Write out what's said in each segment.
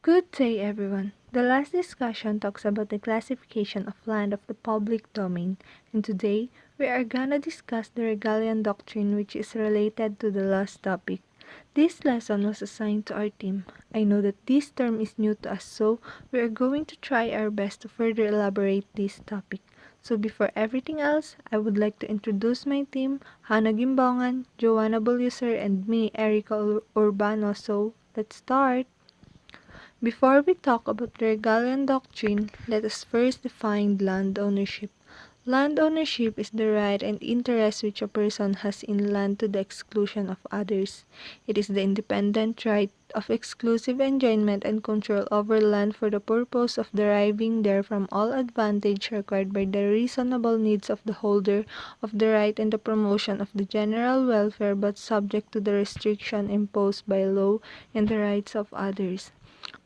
Good day, everyone. The last discussion talks about the classification of land of the public domain, and today we are gonna discuss the Regalian Doctrine, which is related to the last topic. This lesson was assigned to our team. I know that this term is new to us, so we are going to try our best to further elaborate this topic. So before everything else, I would like to introduce my team, Hannah Gimbongan, Joanna Bulyuser, and me, Erica Urbano. So let's start. Before we talk about the Regalian Doctrine, let us first define land ownership. Land ownership is the right and interest which a person has in land to the exclusion of others. It is the independent right of exclusive enjoyment and control over land for the purpose of deriving therefrom all advantage required by the reasonable needs of the holder of the right and the promotion of the general welfare, but subject to the restriction imposed by law and the rights of others.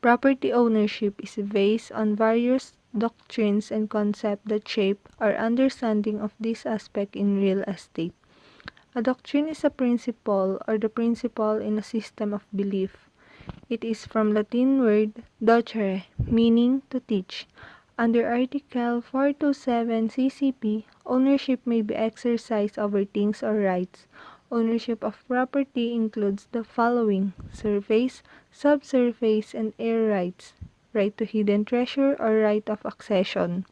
Property ownership is based on various doctrines and concepts that shape our understanding of this aspect in real estate. A doctrine is a principle or the principle in a system of belief. It is from Latin word docere, meaning to teach. Under Article 427 CCP, ownership may be exercised over things or rights. Ownership of property includes the following: surface, subsurface, and air rights, right to hidden treasure or right of accession.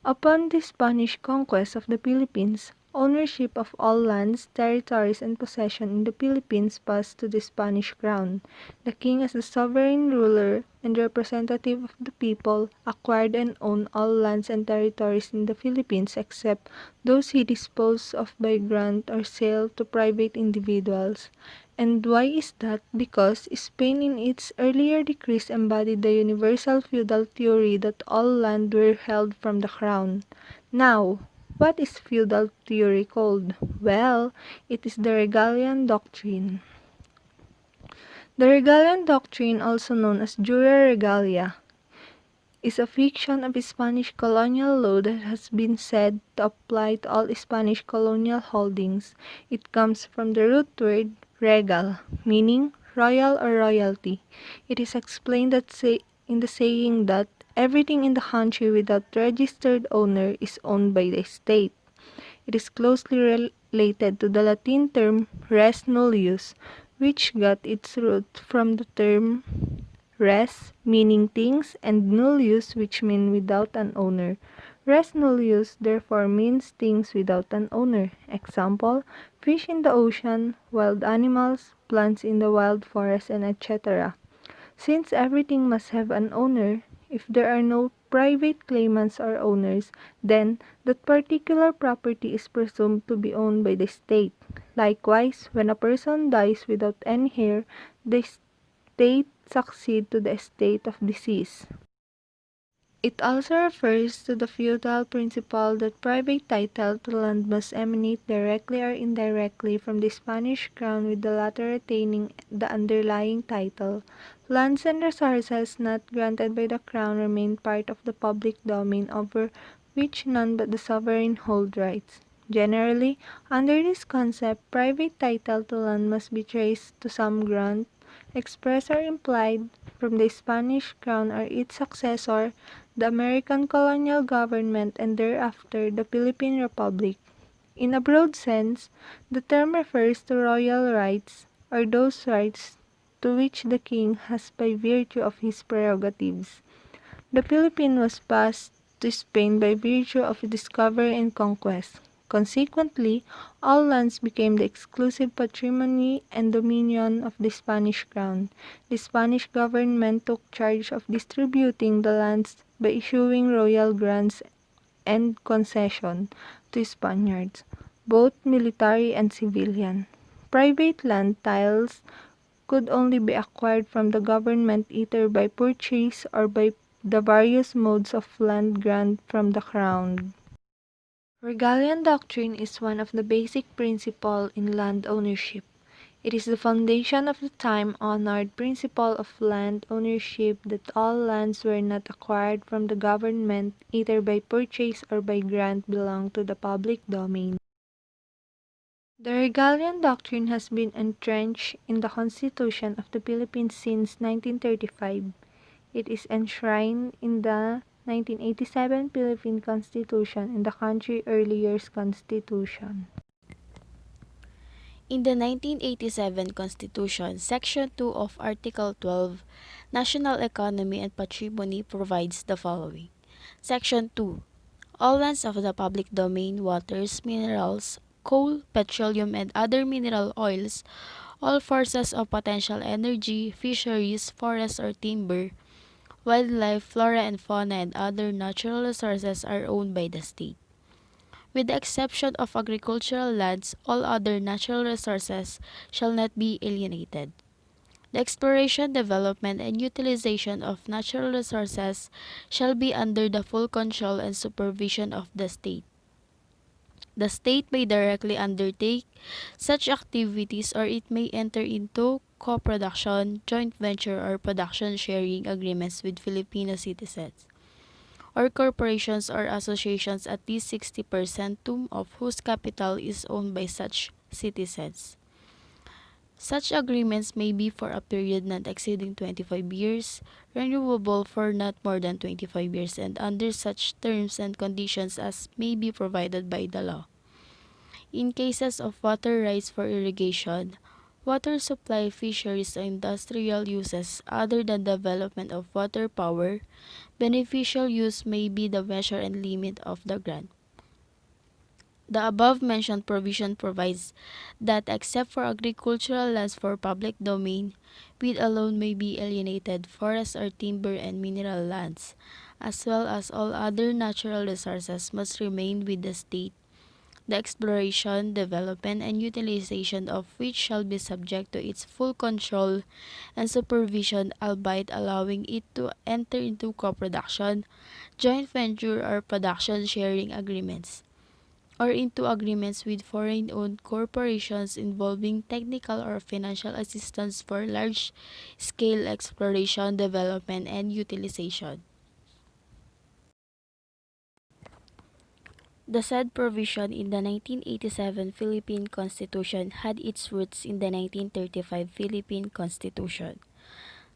Upon the Spanish conquest of the Philippines, ownership of all lands, territories, and possession in the Philippines passed to the Spanish crown. The king, as the sovereign ruler and representative of the people, acquired and owned all lands and territories in the Philippines except those he disposed of by grant or sale to private individuals. And why is that? Because Spain in its earlier decrees embodied the universal feudal theory that all land were held from the crown. Now, what is feudal theory called? Well, it is the Regalian Doctrine. The Regalian Doctrine, also known as Jura Regalia, is a fiction of Spanish colonial law that has been said to apply to all Spanish colonial holdings. It comes from the root word regal, meaning royal or royalty. It is explained in the saying that everything in the country without registered owner is owned by the state. It is closely related to the Latin term res nullius, which got its root from the term res, meaning things, and nullius, which mean without an owner. Res nullius therefore means things without an owner. Example, fish in the ocean, wild animals, plants in the wild forest, and etc. Since everything must have an owner, if there are no private claimants or owners, then that particular property is presumed to be owned by the state. Likewise, when a person dies without any heir, the state succeed to the estate of deceased. It also refers to the feudal principle that private title to land must emanate directly or indirectly from the Spanish crown, with the latter retaining the underlying title. Lands and resources not granted by the crown remain part of the public domain over which none but the sovereign hold rights. Generally, under this concept, private title to land must be traced to some grant, express or implied, from the Spanish crown or its successor, the American colonial government, and thereafter the Philippine Republic. In a broad sense, the term refers to royal rights, or those rights to which the king has by virtue of his prerogatives. The Philippines was passed to Spain by virtue of discovery and conquest. Consequently, all lands became the exclusive patrimony and dominion of the Spanish crown. The Spanish government took charge of distributing the lands by issuing royal grants and concession to Spaniards, both military and civilian. Private land titles could only be acquired from the government either by purchase or by the various modes of land grant from the crown. Regalian Doctrine is one of the basic principles in land ownership. It is the foundation of the time-honored principle of land ownership that all lands were not acquired from the government either by purchase or by grant belong to the public domain. The Regalian Doctrine has been entrenched in the Constitution of the Philippines since 1935. It is enshrined in the 1987 Philippine Constitution and the country's earlier constitution. In the 1987 Constitution, Section 2 of Article 12, National Economy and Patrimony provides the following. Section 2. All lands of the public domain, waters, minerals, coal, petroleum, and other mineral oils, all sources of potential energy, fisheries, forests, or timber, wildlife, flora and fauna, and other natural resources are owned by the state. With the exception of agricultural lands, all other natural resources shall not be alienated. The exploration, development, and utilization of natural resources shall be under the full control and supervision of the state. The state may directly undertake such activities or it may enter into co-production, joint venture, or production sharing agreements with Filipino citizens or corporations or associations at least 60% of whose capital is owned by such citizens. Such agreements may be for a period not exceeding 25 years, renewable for not more than 25 years, and under such terms and conditions as may be provided by the law. In cases of water rights for irrigation, water supply, fisheries, or industrial uses other than development of water power, beneficial use may be the measure and limit of the grant. The above-mentioned provision provides that except for agricultural lands for public domain, weed alone may be alienated, forest or timber and mineral lands, as well as all other natural resources must remain with the state, the exploration, development, and utilization of which shall be subject to its full control and supervision, albeit allowing it to enter into co-production, joint venture, or production sharing agreements, or into agreements with foreign-owned corporations involving technical or financial assistance for large-scale exploration, development, and utilization. The said provision in the 1987 Philippine Constitution had its roots in the 1935 Philippine Constitution.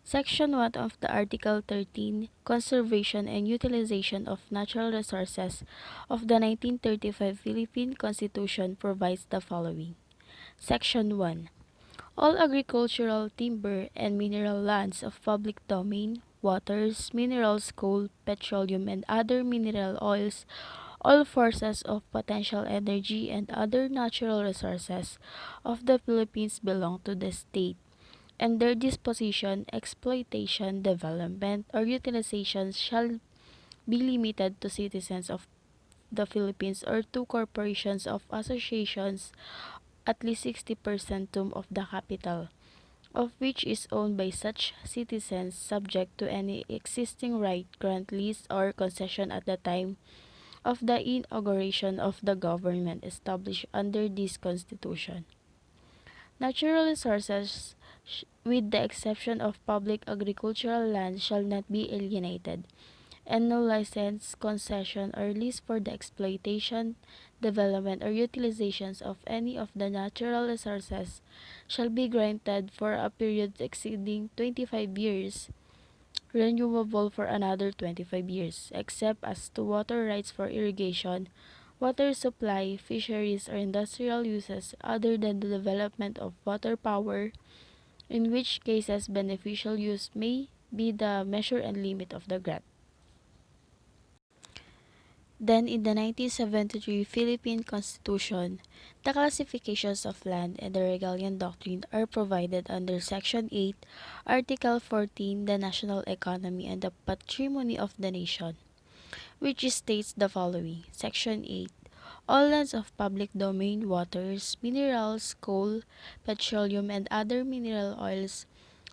Section 1 of the Article 13, Conservation and Utilization of Natural Resources of the 1935 Philippine Constitution provides the following. Section 1. All agricultural, timber, and mineral lands of public domain, waters, minerals, coal, petroleum, and other mineral oils, all sources of potential energy, and other natural resources of the Philippines belong to the state, and their disposition, exploitation, development, or utilization shall be limited to citizens of the Philippines or to corporations of associations at least 60% of the capital, of which is owned by such citizens subject to any existing right, grant, lease, or concession at the time of the inauguration of the government established under this Constitution. Natural resources, with the exception of public agricultural land, shall not be alienated, and no license, concession, or lease for the exploitation, development, or utilizations of any of the natural resources shall be granted for a period exceeding 25 years, renewable for another 25 years, except as to water rights for irrigation, water supply, fisheries, or industrial uses other than the development of water power, in which cases beneficial use may be the measure and limit of the grant. Then, in the 1973 Philippine Constitution, the classifications of land and the Regalian Doctrine are provided under Section 8, Article 14, the national economy and the patrimony of the nation, which states the following. Section 8. All lands of public domain, waters, minerals, coal, petroleum, and other mineral oils,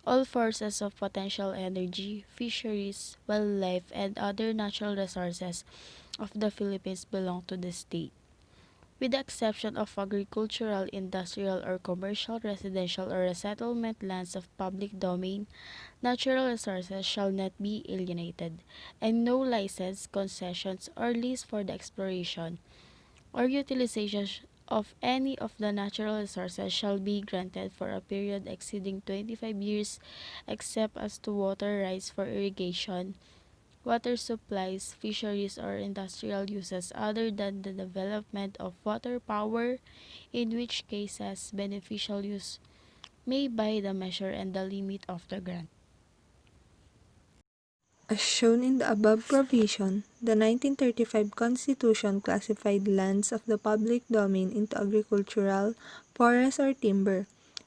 all sources of potential energy, fisheries, wildlife, and other natural resources of the Philippines belong to the state, with the exception of agricultural, industrial, or commercial, residential, or resettlement lands of public domain. Natural resources shall not be alienated, and no license, concessions, or lease for the exploration or utilization of any of the natural resources shall be granted for a period exceeding 25 years, except as to water rights for irrigation, water supplies, fisheries, or industrial uses other than the development of water power, in which cases beneficial use may by the measure and the limit of the grant. As shown in the above provision, the 1935 Constitution classified lands of the public domain into agricultural, forest, or timber.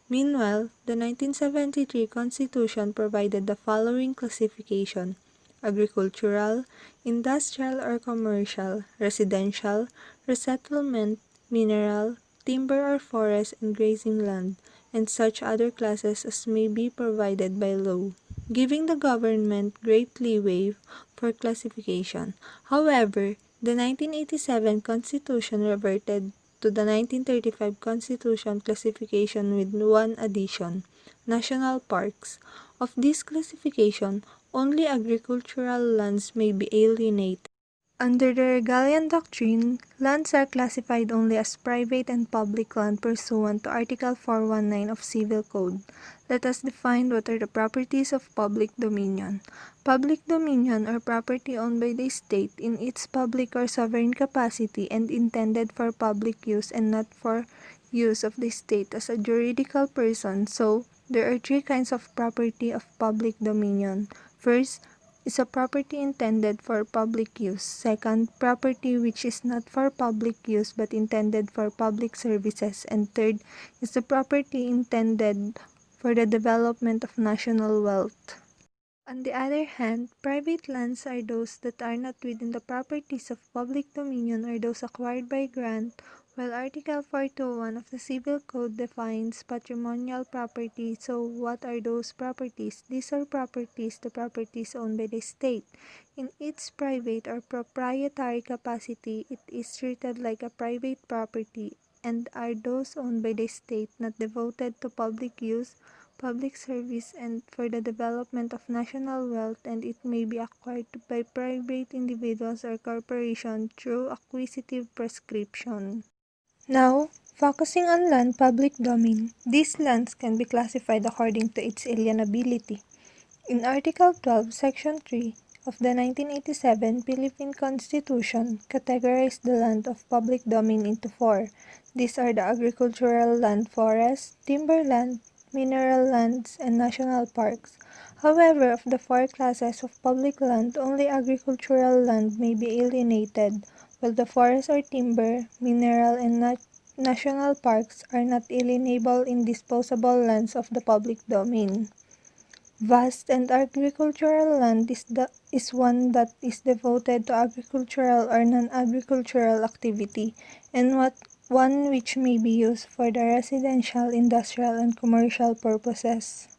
Meanwhile, the 1973 Constitution provided the following classification: agricultural, industrial or commercial, residential, resettlement, mineral, timber or forest and grazing land, and such other classes as may be provided by law, giving the government great leeway for classification. However, the 1987 Constitution reverted to the 1935 Constitution classification with one addition: national parks. Of this classification, only agricultural lands may be alienated. Under the Regalian Doctrine, lands are classified only as private and public land pursuant to Article 419 of Civil Code. Let us define what are the properties of public dominion. Public dominion are property owned by the state in its public or sovereign capacity and intended for public use and not for use of the state as a juridical person. So, there are three kinds of property of public dominion. First, is a property intended for public use. Second, property which is not for public use but intended for public services. And third, is the property intended for the development of national wealth. On the other hand, private lands are those that are not within the properties of public dominion or those acquired by grant, while Article 421 of the Civil Code defines patrimonial property. So, what are those properties? These are the properties owned by the state. In its private or proprietary capacity, it is treated like a private property and are those owned by the state not devoted to public use, public service, and for the development of national wealth, and it may be acquired by private individuals or corporations through acquisitive prescription. Now, focusing on land public domain, these lands can be classified according to its alienability. In Article 12, Section 3 of the 1987 Philippine Constitution, categorized the land of public domain into four. These are the agricultural land, forests, timberland, mineral lands, and national parks. However, of the four classes of public land, only agricultural land may be alienated, while the forest or timber, mineral, and national parks are not alienable indisposable lands of the public domain. Vast and agricultural land is one that is devoted to agricultural or non-agricultural activity, and one which may be used for the residential, industrial, and commercial purposes.